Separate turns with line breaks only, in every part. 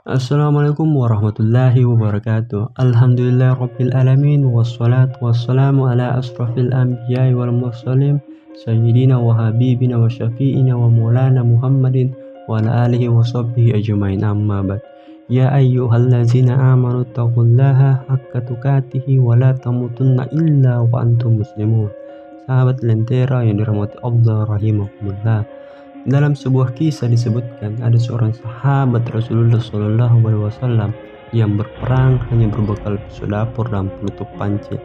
Assalamualaikum warahmatullahi wabarakatuh. Alhamdulillahirabbil alamin wassalatu wassalamu ala asrofil anbiya'i wal mursalin sayyidina wa habibina wa syafi'ina wa maulana Muhammadin wa ala alihi wa sahbihi ajmain, amma ba'd. Ya ayyuhallazina amanu taqullaha haqqa tuqatih wa la tamutunna illa wa antum muslimun. Sahabat Lentera yang dirahmati Allah rahimahumullah. Dalam sebuah kisah disebutkan ada seorang sahabat Rasulullah Shallallahu Alaihi Wasallam yang berperang hanya berbekal pisau dapur dan penutup panci.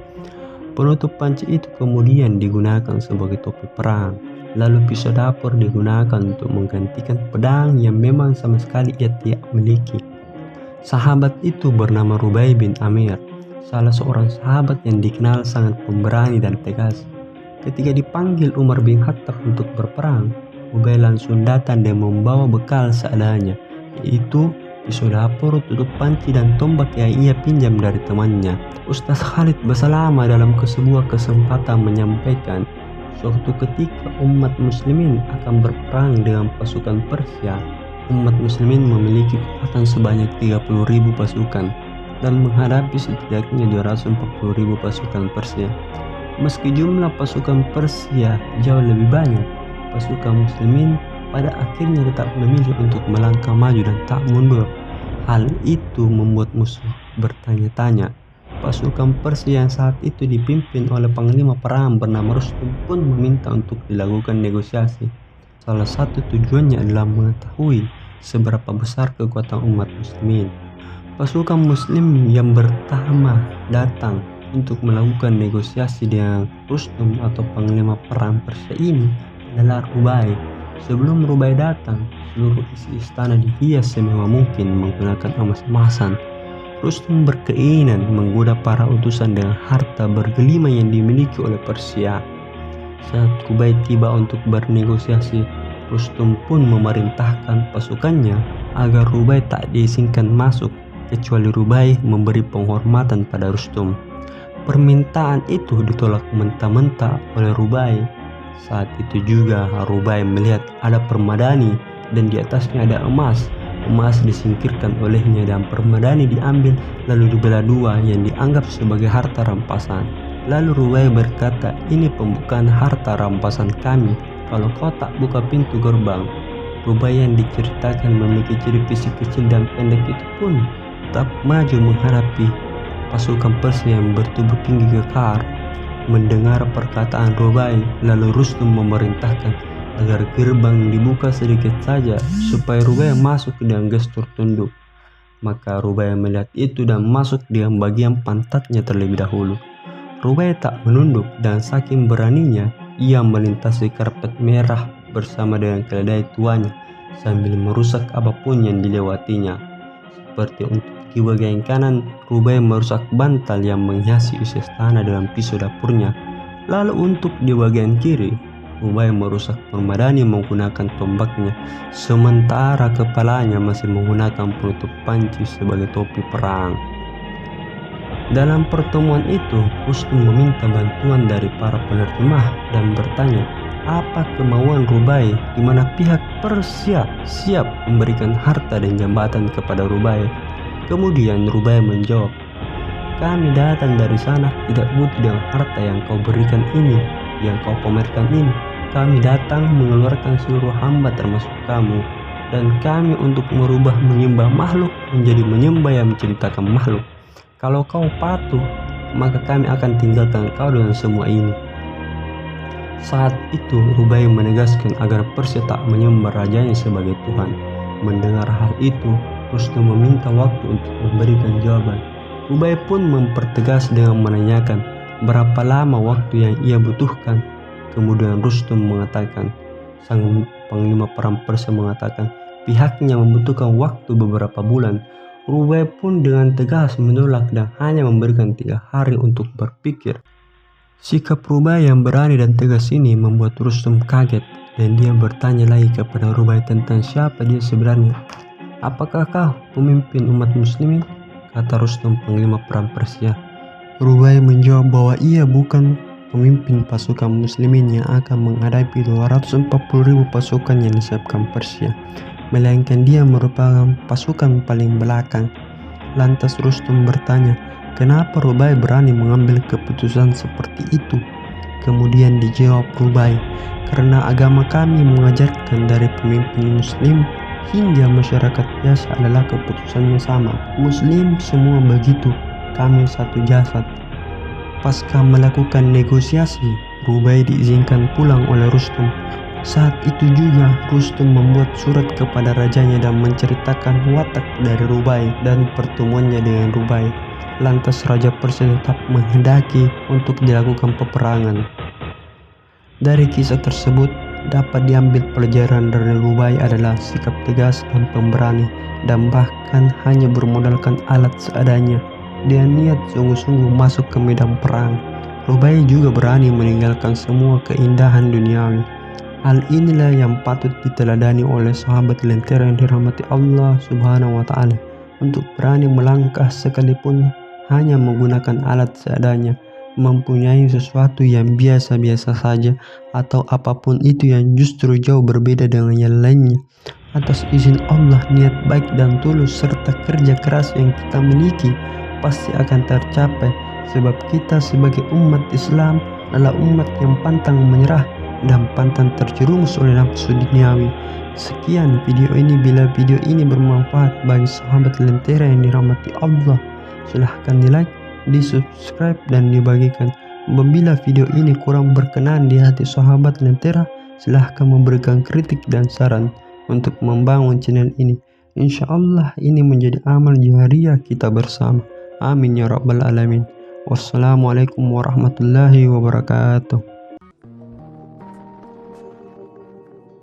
Penutup panci itu kemudian digunakan sebagai topi perang. Lalu pisau dapur digunakan untuk menggantikan pedang yang memang sama sekali ia tidak miliki. Sahabat itu bernama Rubai bin Amir, salah seorang sahabat yang dikenal sangat pemberani dan tegas. Ketika dipanggil Umar bin Khattab untuk berperang, Rubai langsung datang dan membawa bekal seadanya, yaitu pisau dapur, tutup panci, dan tombak yang ia pinjam dari temannya. Ustaz Khalid Basalamah dalam sebuah kesempatan menyampaikan, suatu ketika umat muslimin akan berperang dengan pasukan Persia. Umat muslimin memiliki kekuatan sebanyak 30.000 pasukan dan menghadapi setidaknya 240.000 pasukan Persia. Meski jumlah pasukan Persia jauh lebih banyak, pasukan muslimin pada akhirnya tetap memilih untuk melangkah maju dan tak mundur. Hal itu membuat musuh bertanya-tanya. Pasukan Persia yang saat itu dipimpin oleh panglima perang bernama Rustum pun meminta untuk dilakukan negosiasi. Salah satu tujuannya adalah mengetahui seberapa besar kekuatan umat muslimin. Pasukan muslim yang pertama datang untuk melakukan negosiasi dengan Rustum atau panglima perang Persia ini adalah Rubai. Sebelum Rubai datang, seluruh isi istana dihias semewah mungkin menggunakan emas-emasan. Rustum berkeinginan menggoda para utusan dengan harta bergelima yang dimiliki oleh Persia. Saat Rubai tiba untuk bernegosiasi, Rustum pun memerintahkan pasukannya agar Rubai tak diizinkan masuk kecuali Rubai memberi penghormatan pada Rustum. Permintaan itu ditolak mentah-mentah oleh Rubai. Saat itu juga Rubai melihat ada permadani dan di atasnya ada emas. Emas disingkirkan olehnya dan permadani diambil lalu dibelah dua yang dianggap sebagai harta rampasan. Lalu Rubai berkata, "Ini pembukaan harta rampasan kami kalau kau tak buka pintu gerbang." Rubai yang diceritakan memiliki ciri fisik kecil dan pendek itu pun tetap maju menghadapi pasukan Persia yang bertubuh tinggi kekar. Mendengar perkataan Rubai, lalu Rustum memerintahkan agar gerbang dibuka sedikit saja supaya Rubai masuk dengan gestur tunduk. Maka Rubai melihat itu dan masuk dengan bagian pantatnya terlebih dahulu. Rubai tak menunduk dan saking beraninya ia melintasi karpet merah bersama dengan keledai tuanya sambil merusak apapun yang dilewatinya. Seperti untuk di bagian kanan, Rubai merusak bantal yang menghiasi isi istana dengan pisau dapurnya. Lalu untuk di bagian kiri, Rubai merusak permadani menggunakan tombaknya, sementara kepalanya masih menggunakan penutup panci sebagai topi perang. Dalam pertemuan itu, Rustum meminta bantuan dari para penerjemah dan bertanya, apa kemauan Rubai, di mana pihak Persia siap memberikan harta dan jabatan kepada Rubai. Kemudian Rubai menjawab, "Kami datang dari sana tidak butuh dengan harta yang kau berikan ini, yang kau pamerkan ini. Kami datang mengeluarkan seluruh hamba termasuk kamu, dan kami untuk merubah menyembah makhluk menjadi menyembah yang menciptakan makhluk. Kalau kau patuh, maka kami akan tinggalkan kau dengan semua ini." Saat itu Rubai menegaskan agar Persia tak menyembah rajanya sebagai Tuhan. Mendengar hal itu, Rustum meminta waktu untuk memberikan jawaban. Rubai pun mempertegas dengan menanyakan berapa lama waktu yang ia butuhkan. Kemudian Rustum mengatakan, sang panglima perang Persia mengatakan pihaknya membutuhkan waktu beberapa bulan. Rubai pun dengan tegas menolak dan hanya memberikan 3 hari untuk berpikir. Sikap Rubai yang berani dan tegas ini membuat Rustum kaget dan dia bertanya lagi kepada Rubai tentang siapa dia sebenarnya. "Apakah kau pemimpin umat muslimin?" kata Rustum panglima perang Persia. Rubai menjawab bahwa ia bukan pemimpin pasukan muslimin yang akan menghadapi 240.000 pasukan yang disiapkan Persia. melainkan dia merupakan pasukan paling belakang. Lantas Rustum bertanya, kenapa Rubai berani mengambil keputusan seperti itu? Kemudian dijawab Rubai, karena agama kami mengajarkan dari pemimpin muslim hingga masyarakat biasa adalah keputusannya sama. Muslim semua begitu, kami satu jasad. Pasca melakukan negosiasi, Rubai diizinkan pulang oleh Rustum. Saat itu juga Rustum membuat surat kepada rajanya dan menceritakan watak dari Rubai dan pertemuannya dengan Rubai. Lantas Raja Persia tetap menghendaki untuk dilakukan peperangan. Dari kisah tersebut dapat diambil pelajaran dari Rubai adalah sikap tegas dan pemberani, dan bahkan hanya bermodalkan alat seadanya. Dia niat sungguh-sungguh masuk ke medan perang. Rubai juga berani meninggalkan semua keindahan duniawi. Hal inilah yang patut diteladani oleh sahabat Lentera yang dirahmati Allah Subhanahu wa Ta'ala, untuk berani melangkah sekalipun hanya menggunakan alat seadanya, mempunyai sesuatu yang biasa-biasa saja, atau apapun itu yang justru jauh berbeda dengan yang lainnya. Atas izin Allah, niat baik dan tulus serta kerja keras yang kita miliki pasti akan tercapai, sebab kita sebagai umat Islam adalah umat yang pantang menyerah dan pantang terjerumus oleh nafsu duniawi. Sekian video ini. Bila video ini bermanfaat bagi sahabat Lentera yang dirahmati Allah, silahkan di like, di subscribe, dan dibagikan. Apabila video ini kurang berkenan di hati sahabat Lentera, silahkan memberikan kritik dan saran untuk membangun channel ini. Insya Allah ini menjadi amal jariah kita bersama. Amin ya rabbal alamin. Wassalamualaikum warahmatullahi wabarakatuh.